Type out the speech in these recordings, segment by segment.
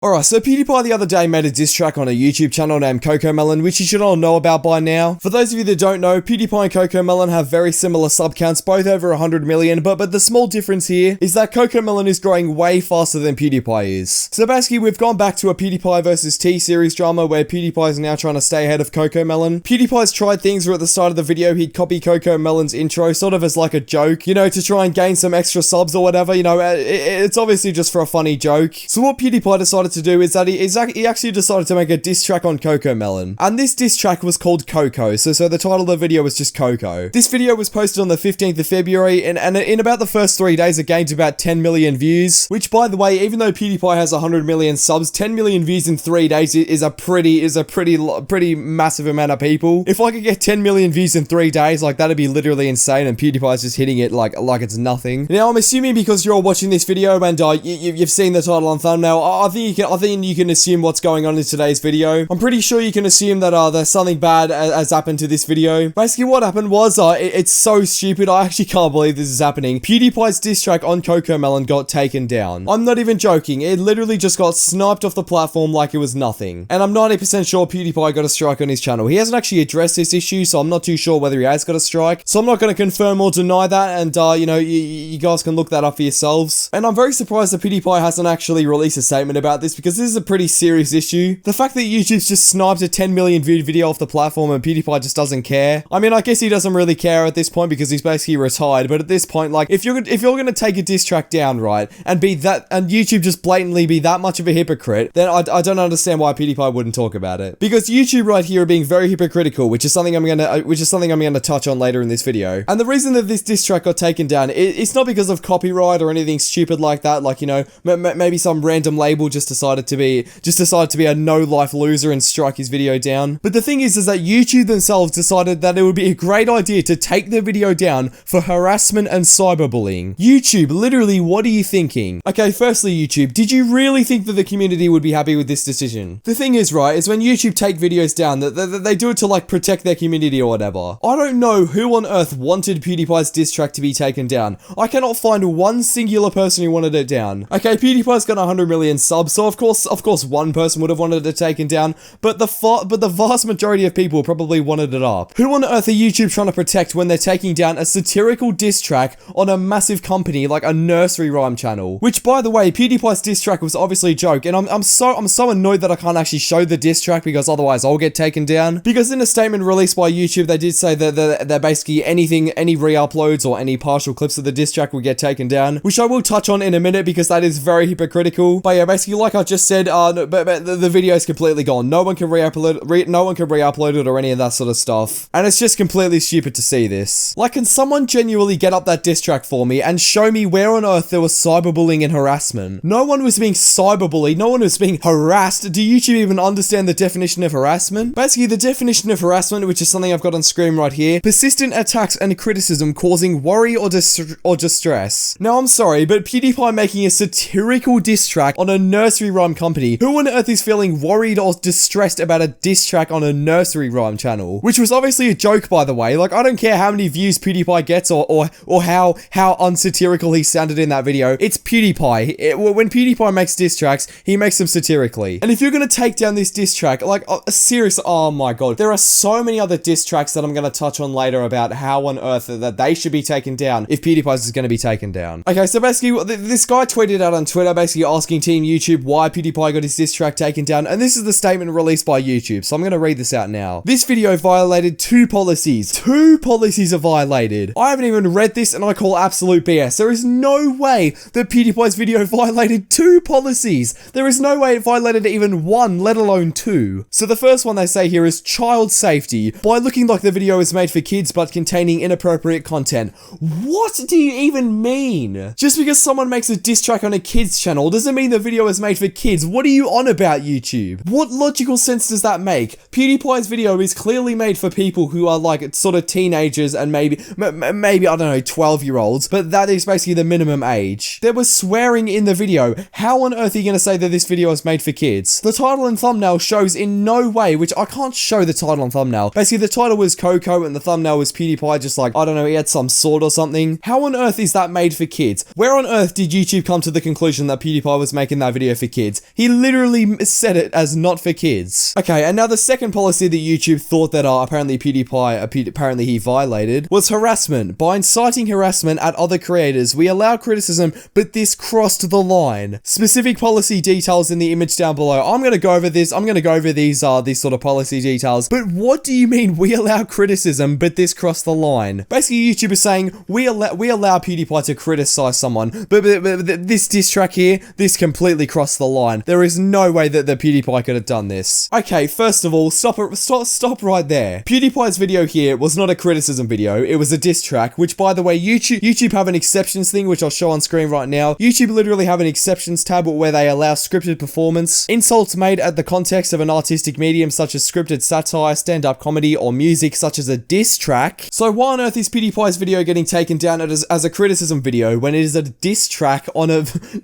Alright, so PewDiePie the other day made a diss track on a YouTube channel named CoComelon, which you should all know about by now. For those of you that don't know, PewDiePie and CoComelon have very similar sub counts, both over 100 million, but the small difference here is that CoComelon is growing way faster than PewDiePie is. So basically, we've gone back to a PewDiePie versus T series drama where PewDiePie is now trying to stay ahead of CoComelon. PewDiePie's tried things where at the start of the video, he'd copy CoComelon's intro, sort of as like a joke, you know, to try and gain some extra subs or whatever, you know, it's obviously just for a funny joke. So what PewDiePie decided to do is that he actually decided to make a diss track on CoComelon. And this diss track was called Coco, so the title of the video was just Coco. This video was posted on the 15th of February, and in about the first 3 days, it gained about 10 million views, which, by the way, even though PewDiePie has 100 million subs, 10 million views in 3 days is a pretty massive amount of people. If I could get 10 million views in 3 days, like, that'd be literally insane, and PewDiePie's just hitting it like it's nothing. Now, I'm assuming because you're all watching this video and you've seen the title and thumbnail, I think you can assume what's going on in today's video. I'm pretty sure you can assume that there's something bad has happened to this video. Basically, what happened was it's so stupid. I actually can't believe this is happening. PewDiePie's diss track on CoComelon got taken down. I'm not even joking. It literally just got sniped off the platform like it was nothing. And I'm 90% sure PewDiePie got a strike on his channel. He hasn't actually addressed this issue, so I'm not too sure whether he has got a strike. So I'm not going to confirm or deny that, and you know, you guys can look that up for yourselves. And I'm very surprised that PewDiePie hasn't actually released a statement about this, because this is a pretty serious issue. The fact that YouTube's just sniped a 10 million viewed video off the platform and PewDiePie just doesn't care. I mean, I guess he doesn't really care at this point because he's basically retired, but at this point, like, if you're gonna take a diss track down, right, and YouTube just blatantly be that much of a hypocrite, then I don't understand why PewDiePie wouldn't talk about it. Because YouTube right here are being very hypocritical, which is something I'm gonna touch on later in this video. And the reason that this diss track got taken down, it's not because of copyright or anything stupid like that, like, you know, maybe some random label just decided to be a no-life loser and strike his video down. But the thing is that YouTube themselves decided that it would be a great idea to take the video down for harassment and cyberbullying. YouTube, literally, what are you thinking? Okay, firstly, YouTube, did you really think that the community would be happy with this decision? The thing is, right, is when YouTube take videos down, they do it to, like, protect their community or whatever. I don't know who on earth wanted PewDiePie's diss track to be taken down. I cannot find one singular person who wanted it down. Okay, PewDiePie's got 100 million subs, so of course one person would have wanted it taken down, but the vast majority of people probably wanted it up. Who on earth are YouTube trying to protect when they're taking down a satirical diss track on a massive company like a nursery rhyme channel? Which, by the way, PewDiePie's diss track was obviously a joke, and I'm so annoyed that I can't actually show the diss track because otherwise I'll get taken down. Because in a statement released by YouTube, they did say that basically any re-uploads or any partial clips of the diss track will get taken down, which I will touch on in a minute because that is very hypocritical. But yeah, basically, like I just said, but the video is completely gone. No one can re-upload it or any of that sort of stuff. And it's just completely stupid to see this. Like, can someone genuinely get up that diss track for me and show me where on earth there was cyberbullying and harassment? No one was being cyberbullied. No one was being harassed. Do YouTube even understand the definition of harassment? Basically, the definition of harassment, which is something I've got on screen right here, persistent attacks and criticism causing worry or distress. Now, I'm sorry, but PewDiePie making a satirical diss track on a nursery rhyme company. Who on earth is feeling worried or distressed about a diss track on a nursery rhyme channel? Which was obviously a joke, by the way. Like, I don't care how many views PewDiePie gets or how unsatirical he sounded in that video. It's PewDiePie. When PewDiePie makes diss tracks, he makes them satirically. And if you're gonna take down this diss track, like, seriously, oh my god. There are so many other diss tracks that I'm gonna touch on later about how on earth that they should be taken down if PewDiePie's is gonna be taken down. Okay, so basically, this guy tweeted out on Twitter basically asking Team YouTube why PewDiePie got his diss track taken down, and this is the statement released by YouTube, so I'm gonna read this out now. This video violated 2 policies. 2 policies are violated. I haven't even read this and I call absolute BS. There is no way that PewDiePie's video violated 2 policies. There is no way it violated even 1, let alone 2. So the first one they say here is child safety, by looking like the video is made for kids but containing inappropriate content. What do you even mean? Just because someone makes a diss track on a kid's channel doesn't mean the video is made for kids. What are you on about, YouTube? What logical sense does that make? PewDiePie's video is clearly made for people who are like sort of teenagers and maybe I don't know, 12-year-olds, but that is basically the minimum age. There was swearing in the video. How on earth are you going to say that this video is made for kids? The title and thumbnail shows in no way, which I can't show the title and thumbnail. Basically, the title was Coco and the thumbnail was PewDiePie just like, I don't know, he had some sword or something. How on earth is that made for kids? Where on earth did YouTube come to the conclusion that PewDiePie was making that video for kids. He literally said it as not for kids. Okay, and now the second policy that YouTube thought that apparently PewDiePie, apparently he violated, was harassment. By inciting harassment at other creators, we allow criticism, but this crossed the line. Specific policy details in the image down below. I'm gonna go over this. I'm gonna go over these sort of policy details. But what do you mean we allow criticism, but this crossed the line? Basically, YouTube is saying we allow PewDiePie to criticize someone, but this diss track here, this completely crossed the line. There is no way that the PewDiePie could have done this. Okay, first of all, stop right there. PewDiePie's video here was not a criticism video. It was a diss track, which, by the way, YouTube have an exceptions thing, which I'll show on screen right now. YouTube literally have an exceptions tab where they allow scripted performance, insults made at the context of an artistic medium such as scripted satire, stand-up comedy, or music such as a diss track. So why on earth is PewDiePie's video getting taken down as a criticism video when it is a diss track on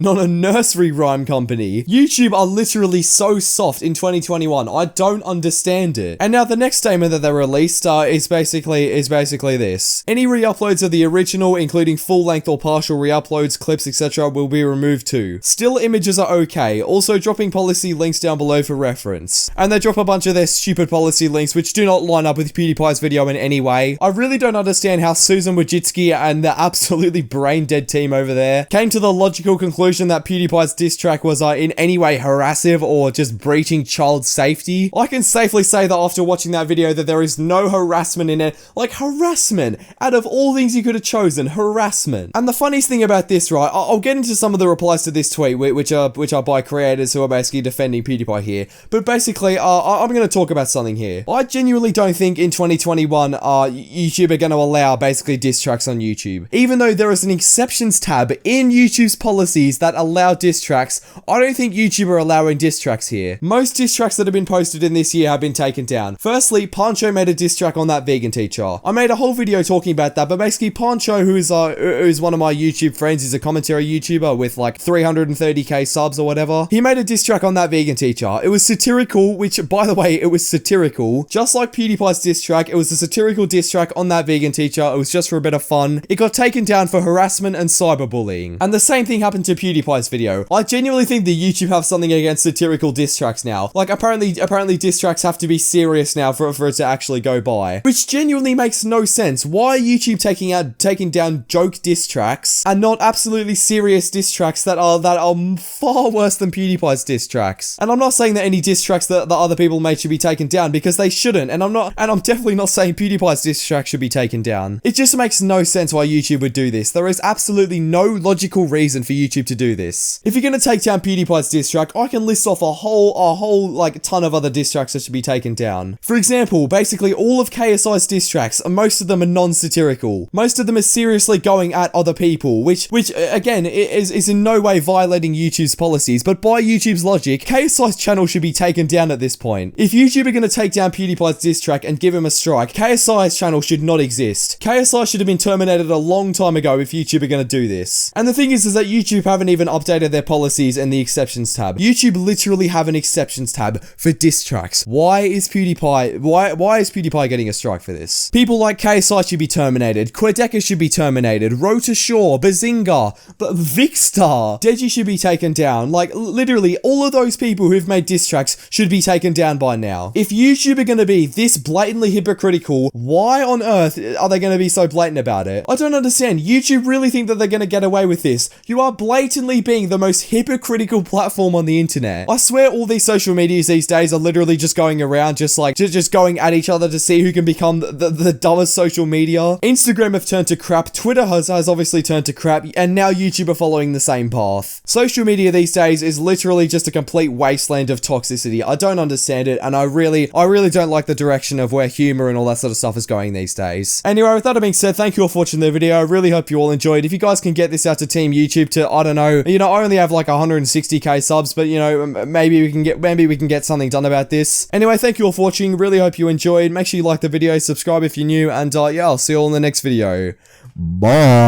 not a nursery rhyme company? YouTube are literally so soft in 2021. I don't understand it. And now the next statement that they released is basically this. Any re-uploads of the original, including full-length or partial re-uploads, clips, etc., will be removed too. Still images are okay. Also dropping policy links down below for reference. And they drop a bunch of their stupid policy links which do not line up with PewDiePie's video in any way. I really don't understand how Susan Wojcicki and the absolutely brain-dead team over there came to the logical conclusion that PewDiePie's diss track was in any way harassive or just breaching child safety. I can safely say that after watching that video that there is no harassment in it. Like, harassment! Out of all things you could have chosen, harassment. And the funniest thing about this, right, I'll get into some of the replies to this tweet, which are by creators who are basically defending PewDiePie here. But basically, I'm going to talk about something here. I genuinely don't think in 2021, YouTube are going to allow basically diss tracks on YouTube. Even though there is an exceptions tab in YouTube's policies that allow diss tracks, I don't think YouTube are allowing diss tracks here. Most diss tracks that have been posted in this year have been taken down. Firstly, Pancho made a diss track on that vegan teacher. I made a whole video talking about that, but basically Pancho, who's one of my YouTube friends, he's a commentary YouTuber with like 330k subs or whatever. He made a diss track on that vegan teacher. It was satirical, which, by the way, it was satirical. Just like PewDiePie's diss track, it was a satirical diss track on that vegan teacher. It was just for a bit of fun. It got taken down for harassment and cyberbullying. And the same thing happened to PewDiePie's video. I genuinely think that YouTube have something against satirical diss tracks now. Like, apparently diss tracks have to be serious now for it to actually go by. Which genuinely makes no sense. Why are YouTube taking down joke diss tracks and not absolutely serious diss tracks that are far worse than PewDiePie's diss tracks? And I'm not saying that any diss tracks that other people made should be taken down, because they shouldn't. And I'm definitely not saying PewDiePie's diss track should be taken down. It just makes no sense why YouTube would do this. There is absolutely no logical reason for YouTube to do this. If you're gonna take down PewDiePie's diss track, I can list off a whole like ton of other diss tracks that should be taken down. For example, basically all of KSI's diss tracks, most of them are non-satirical. Most of them are seriously going at other people, which again is in no way violating YouTube's policies, but by YouTube's logic, KSI's channel should be taken down at this point. If YouTube are going to take down PewDiePie's diss track and give him a strike, KSI's channel should not exist. KSI should have been terminated a long time ago if YouTube are going to do this. And the thing is that YouTube haven't even updated their policies in the exceptions tab. YouTube literally have an exceptions tab for diss tracks. Why is PewDiePie getting a strike for this? People like KSI should be terminated. Quedeca should be terminated. Rota Shaw, Bazinga, Vicstar, Deji should be taken down. Like, literally, all of those people who've made diss tracks should be taken down by now. If YouTube are going to be this blatantly hypocritical, why on earth are they going to be so blatant about it? I don't understand. YouTube really think that they're going to get away with this. You are blatantly being the most hypocritical platform on the internet. I swear all these social medias these days are literally just going around just going at each other to see who can become the dumbest social media. Instagram have turned to crap. Twitter has obviously turned to crap, and now YouTube are following the same path. Social media these days is literally just a complete wasteland of toxicity. I don't understand it, and I really don't like the direction of where humor and all that sort of stuff is going these days. Anyway, with that being said, thank you all for watching the video. I really hope you all enjoyed. If you guys can get this out to Team YouTube to, I don't know, I only have like 160k subs, but maybe we can get something done about this. Anyway, thank you all for watching. Really hope you enjoyed. Make sure you like the video, subscribe if you're new, and yeah, I'll see you all in the next video. Bye.